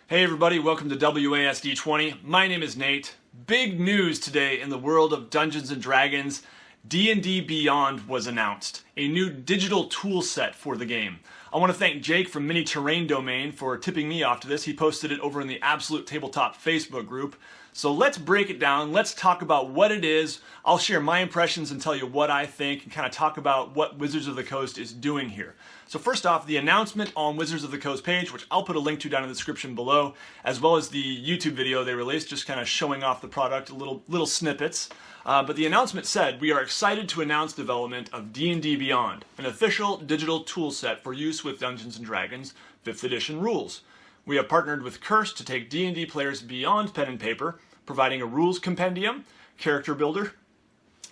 Hey everybody, welcome to WASD 20. My name is Nate. Big news today in the world of Dungeons & Dragons. D&D Beyond was announced, a new digital tool set for the game. I want to thank Jake from Mini Terrain Domain for tipping me off to this. He posted it over in the Absolute Tabletop Facebook group. So let's break it down. Let's talk about what it is. I'll share my impressions and tell you what I think and kind of talk about what Wizards of the Coast is doing here. So first off, the announcement on Wizards of the Coast page, which I'll put a link to down in the description below, as well as the YouTube video they released, just kind of showing off the product, little snippets. But the announcement said, we are excited to announce development of D&D Beyond, an official digital tool set for use with Dungeons & Dragons 5th edition rules. We have partnered with Curse to take D&D players beyond pen and paper, providing a rules compendium, character builder,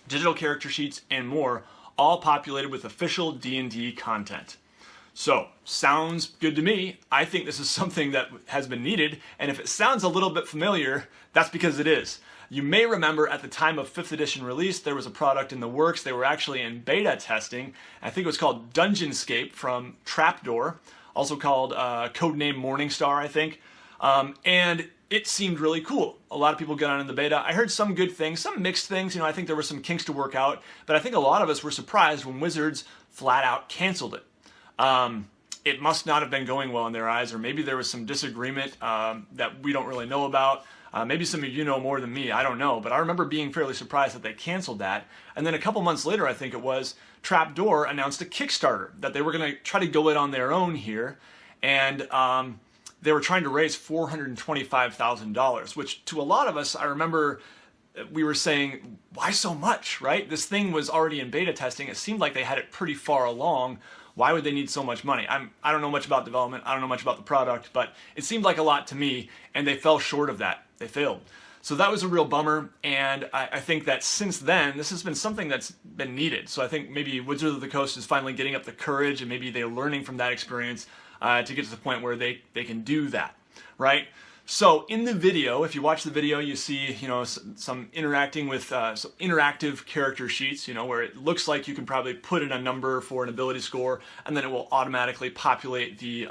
digital character sheets, and more, all populated with official D&D content. So, sounds good to me. I think this is something that has been needed, and if it sounds a little bit familiar, that's because it is. You may remember at the time of 5th edition release, there was a product in the works. They were actually in beta testing. I think it was called Dungeonscape from Trapdoor, also called codename Morningstar, I think. And it seemed really cool. A lot of people got on in the beta. I heard some good things, some mixed things. I think there were some kinks to work out, but I think a lot of us were surprised when Wizards flat out canceled it. It must not have been going well in their eyes, or maybe there was some disagreement that we don't really know about. Maybe some of you know more than me, I don't know, but I remember being fairly surprised that they canceled that. And then a couple months later, I think it was, Trapdoor announced a Kickstarter that they were going to try to go it on their own here, and they were trying to raise $425,000, which to a lot of us, I remember we were saying, why so much, right? This thing was already in beta testing. It seemed like they had it pretty far along. Why would they need so much money? I don't know much about development. I don't know much about the product, but it seemed like a lot to me, and they fell short of that. They failed. So that was a real bummer, and I think that since then, this has been something that's been needed. So I think maybe Wizards of the Coast is finally getting up the courage, and maybe they're learning from that experience to get to the point where they can do that, right? So in the video, if you watch the video, you see, some interacting with some interactive character sheets, where it looks like you can probably put in a number for an ability score, and then it will automatically populate the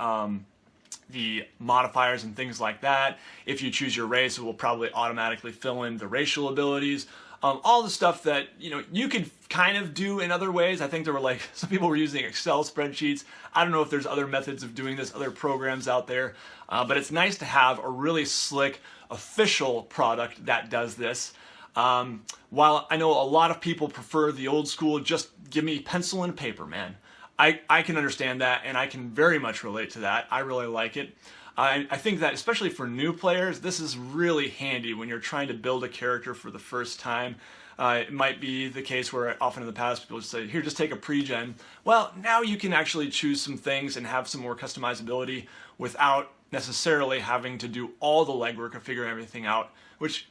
modifiers and things like that. If you choose your race, it will probably automatically fill in the racial abilities. All the stuff that you could kind of do in other ways. I think there were some people were using Excel spreadsheets. I don't know if there's other methods of doing this, other programs out there, but it's nice to have a really slick official product that does this. While I know a lot of people prefer the old school, just give me pencil and paper, man. I can understand that, and I can very much relate to that. I really like it. I think that especially for new players, this is really handy when you're trying to build a character for the first time. It might be the case where often in the past people just say, here, just take a pre-gen. Well, now you can actually choose some things and have some more customizability without necessarily having to do all the legwork of figuring everything out, which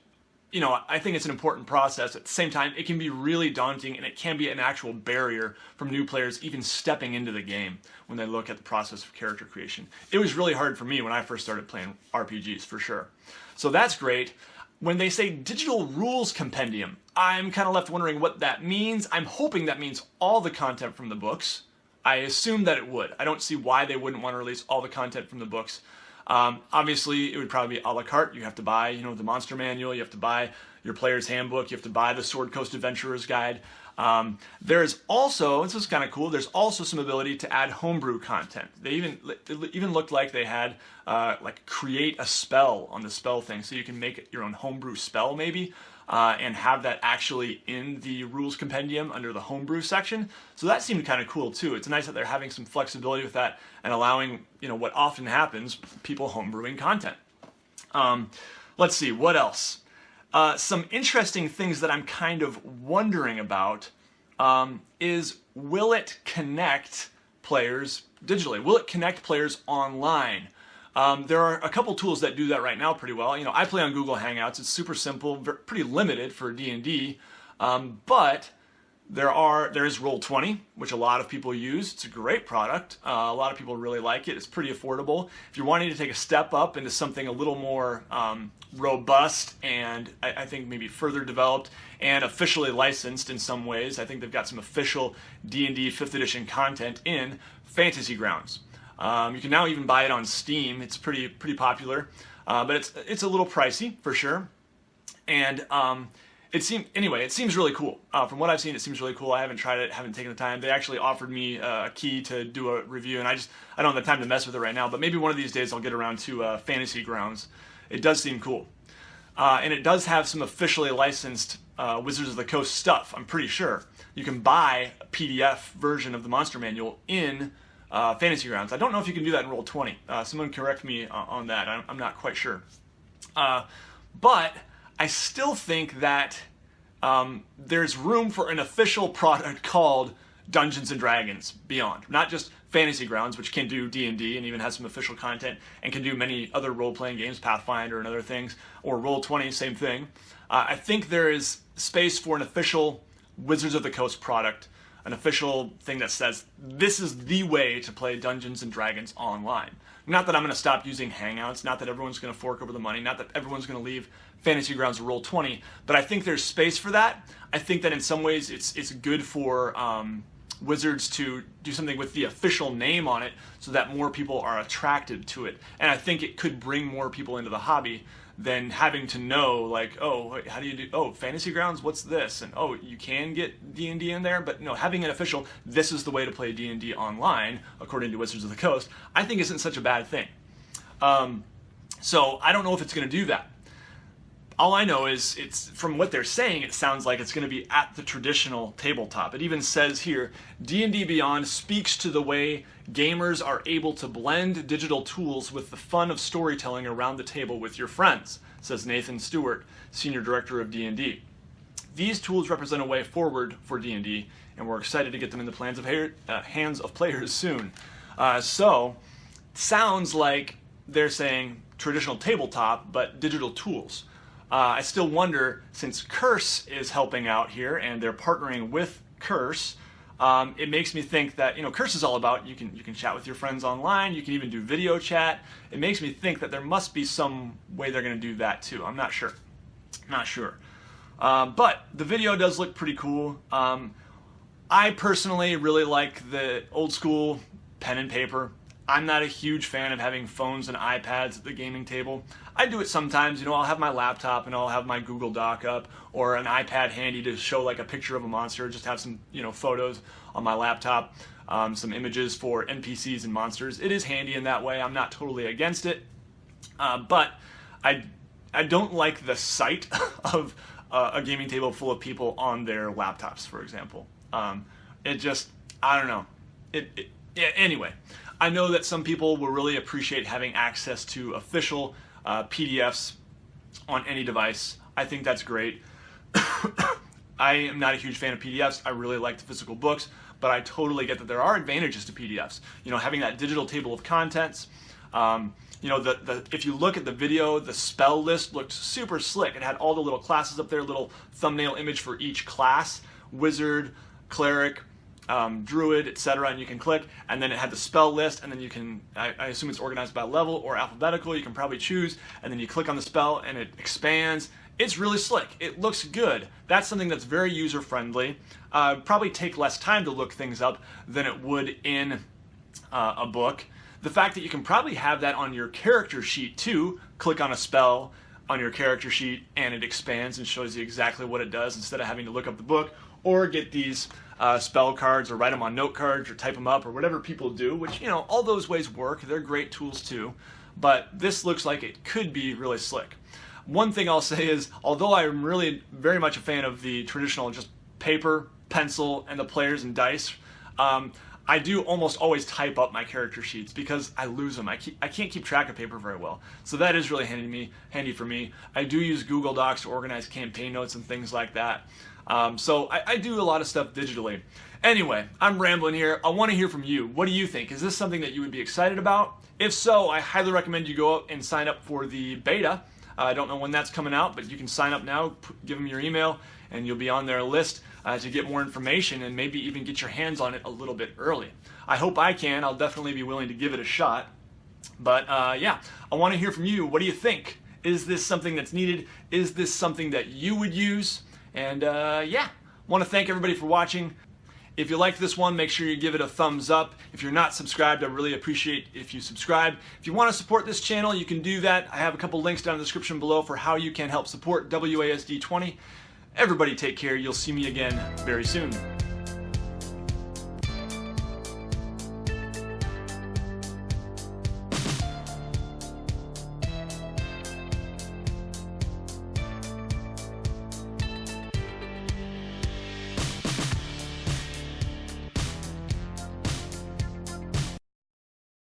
I think it's an important process. At the same time, it can be really daunting, and it can be an actual barrier from new players even stepping into the game when they look at the process of character creation. It was really hard for me when I first started playing RPGs, for sure. So that's great. When they say digital rules compendium, I'm kind of left wondering what that means. I'm hoping that means all the content from the books. I assume that it would. I don't see why they wouldn't want to release all the content from the books. Obviously, it would probably be a la carte. You have to buy, the monster manual. You have to buy your player's handbook. You have to buy the Sword Coast Adventurer's Guide. There's also, this is kind of cool, there's also some ability to add homebrew content. They even looked like they had create a spell on the spell thing, so you can make your own homebrew spell maybe, and have that actually in the rules compendium under the homebrew section. So that seemed kind of cool too. It's nice that they're having some flexibility with that and allowing, what often happens, people homebrewing content. Let's see, what else? Some interesting things that I'm kind of wondering about is, will it connect players digitally? Will it connect players online? There are a couple tools that do that right now pretty well. I play on Google Hangouts. It's super simple, pretty limited for D&D, but there is Roll20, which a lot of people use. It's a great product. A lot of people really like it. It's pretty affordable. If you're wanting to take a step up into something a little more robust and I think maybe further developed and officially licensed in some ways, I think they've got some official D&D 5th edition content in Fantasy Grounds. You can now even buy it on Steam. It's pretty popular, but it's a little pricey for sure. And it seems really cool. From what I've seen, it seems really cool. I haven't tried it, haven't taken the time. They actually offered me a key to do a review, and I don't have the time to mess with it right now, but maybe one of these days I'll get around to Fantasy Grounds. It does seem cool. And it does have some officially licensed Wizards of the Coast stuff, I'm pretty sure. You can buy a PDF version of the Monster Manual in Fantasy Grounds. I don't know if you can do that in Roll20. Someone correct me on that. I'm not quite sure. But I still think that there's room for an official product called Dungeons & Dragons Beyond. Not just Fantasy Grounds, which can do D&D and even has some official content and can do many other role-playing games, Pathfinder and other things, or Roll20, same thing. I think there is space for an official Wizards of the Coast product, an official thing that says, this is the way to play Dungeons & Dragons online. Not that I'm going to stop using Hangouts, not that everyone's going to fork over the money, not that everyone's going to leave Fantasy Grounds or Roll20, but I think there's space for that. I think that in some ways it's good for Wizards to do something with the official name on it so that more people are attracted to it. And I think it could bring more people into the hobby than having to know, like, oh, how do you do, oh, Fantasy Grounds, what's this? And oh, you can get D&D in there, but no, having an official, this is the way to play D&D online, according to Wizards of the Coast, I think isn't such a bad thing. So I don't know if it's going to do that. All I know is, from what they're saying, it sounds like it's going to be at the traditional tabletop. It even says here, D&D Beyond speaks to the way gamers are able to blend digital tools with the fun of storytelling around the table with your friends, says Nathan Stewart, Senior Director of D&D. These tools represent a way forward for D&D, and we're excited to get them in the hands of players soon. So, sounds like they're saying traditional tabletop, but digital tools. I still wonder, since Curse is helping out here and they're partnering with Curse, it makes me think that, Curse is all about you can chat with your friends online, you can even do video chat. It makes me think that there must be some way they're going to do that too. I'm not sure. But the video does look pretty cool. I personally really like the old school pen and paper. I'm not a huge fan of having phones and iPads at the gaming table. I do it sometimes, I'll have my laptop and I'll have my Google Doc up or an iPad handy to show like a picture of a monster, just have some, photos on my laptop, some images for NPCs and monsters. It is handy in that way. I'm not totally against it, but I don't like the sight of a gaming table full of people on their laptops, for example. I don't know. Anyway. I know that some people will really appreciate having access to official PDFs on any device. I think that's great. I am not a huge fan of PDFs. I really like the physical books, but I totally get that there are advantages to PDFs. Having that digital table of contents. If you look at the video, the spell list looked super slick. It had all the little classes up there, little thumbnail image for each class, wizard, cleric, druid, etc., and you can click, and then it had the spell list, and then you can, I assume it's organized by level or alphabetical, you can probably choose, and then you click on the spell and it expands. It's really slick. It looks good. That's something that's very user-friendly. Probably take less time to look things up than it would in a book. The fact that you can probably have that on your character sheet too, click on a spell on your character sheet and it expands and shows you exactly what it does instead of having to look up the book or get these spell cards or write them on note cards or type them up or whatever people do, which, all those ways work. They're great tools too, but this looks like it could be really slick. One thing I'll say is, although I'm really very much a fan of the traditional just paper, pencil, and the players and dice, I do almost always type up my character sheets because I lose them. I can't keep track of paper very well. So that is really handy for me. I do use Google Docs to organize campaign notes and things like that. So I do a lot of stuff digitally. Anyway, I'm rambling here. I want to hear from you. What do you think? Is this something that you would be excited about? If so, I highly recommend you go out and sign up for the beta. I don't know when that's coming out, but you can sign up now, give them your email, and you'll be on their list to get more information and maybe even get your hands on it a little bit early. I hope I can. I'll definitely be willing to give it a shot. But yeah, I want to hear from you. What do you think? Is this something that's needed? Is this something that you would use? And yeah, I want to thank everybody for watching. If you like this one, make sure you give it a thumbs up. If you're not subscribed, I really appreciate if you subscribe. If you want to support this channel, you can do that. I have a couple links down in the description below for how you can help support WASD 20. Everybody take care. You'll see me again very soon.